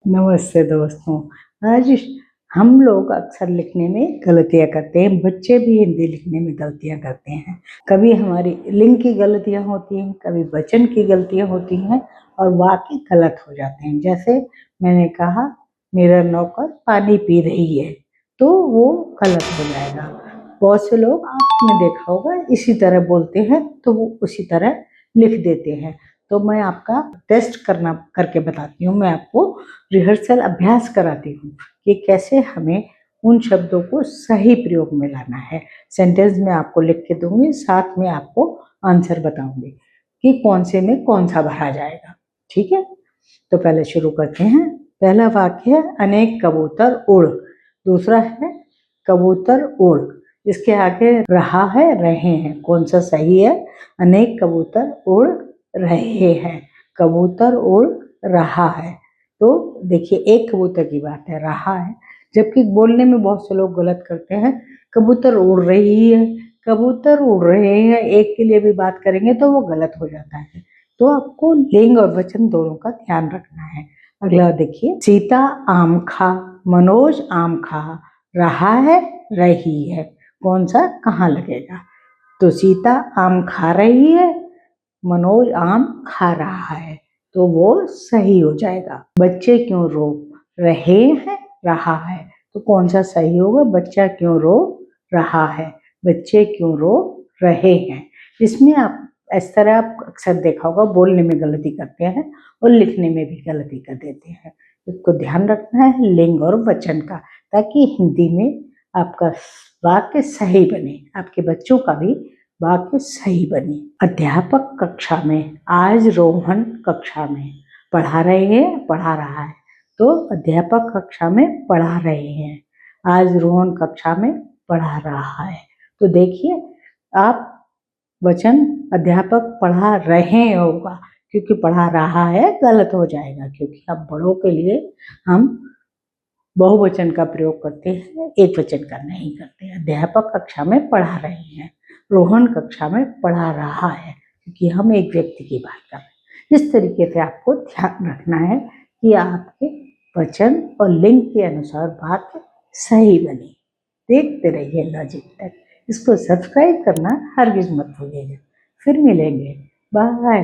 नमस्ते दोस्तों। आज हम लोग अक्सर लिखने में गलतियाँ करते हैं, बच्चे भी हिंदी लिखने में गलतियाँ करते हैं। कभी हमारी लिंग की गलतियाँ होती हैं, कभी वचन की गलतियाँ होती हैं और वाक्य गलत हो जाते हैं। जैसे मैंने कहा, मेरा नौकर पानी पी रही है, तो वो गलत हो जाएगा। बहुत से लोग आपने देखा होगा इसी तरह बोलते हैं, तो वो उसी तरह लिख देते हैं। तो मैं आपका टेस्ट करके बताती हूँ, मैं आपको रिहर्सल अभ्यास कराती हूँ कि कैसे हमें उन शब्दों को सही प्रयोग में लाना है। सेंटेंस में आपको लिख के दूंगी, साथ में आपको आंसर बताऊंगी कि कौन से में कौन सा भरा जाएगा। ठीक है, तो पहले शुरू करते हैं। पहला वाक्य है अनेक कबूतर उड़। दूसरा है कबूतर उड़, इसके आगे रहा है रहे हैं, कौन सा सही है? अनेक कबूतर उड़ रहे हैं, कबूतर उड़ रहा है। तो देखिए, एक कबूतर की बात है, रहा है, जबकि बोलने में बहुत से लोग गलत करते हैं। कबूतर उड़ रही है, कबूतर उड़ रहे हैं, एक के लिए भी बात करेंगे तो वो गलत हो जाता है। तो आपको लिंग और वचन दोनों का ध्यान रखना है। अगला देखिए, सीता आम खा, मनोज आम खा रहा है रही है, कौन सा कहाँ लगेगा? तो सीता आम खा रही है, मनोज आम खा रहा है, तो वो सही हो जाएगा। बच्चे क्यों रो रहे हैं रहा है, तो कौन सा सही होगा? बच्चा क्यों रो रहा है, बच्चे क्यों रो रहे हैं। इसमें आप इस तरह आप अक्सर देखा होगा, बोलने में गलती करते हैं और लिखने में भी गलती कर देते हैं। इसको ध्यान रखना है लिंग और वचन का, ताकि हिंदी में आपका वाक्य सही बने, आपके बच्चों का भी वाक्य सही बने। अध्यापक कक्षा में, आज रोहन कक्षा में पढ़ा रहे हैं पढ़ा रहा है, तो अध्यापक कक्षा में पढ़ा रहे हैं, आज रोहन कक्षा में पढ़ा रहा है। तो देखिए, आप वचन अध्यापक पढ़ा रहे होगा, क्योंकि पढ़ा रहा है गलत हो जाएगा, क्योंकि अब बड़ों के लिए हम बहुवचन का प्रयोग करते हैं, एक वचन का नहीं करते। अध्यापक कक्षा में पढ़ा रहे हैं, रोहन कक्षा में पढ़ा रहा है, क्योंकि हम एक व्यक्ति की बात कर रहे हैं। इस तरीके से आपको ध्यान रखना है कि आपके वचन और लिंग के अनुसार वाक्य सही बने। देखते रहिए लॉजिक तक। इसको सब्सक्राइब करना हरगिज मत भूलिएगा। फिर मिलेंगे, बाय।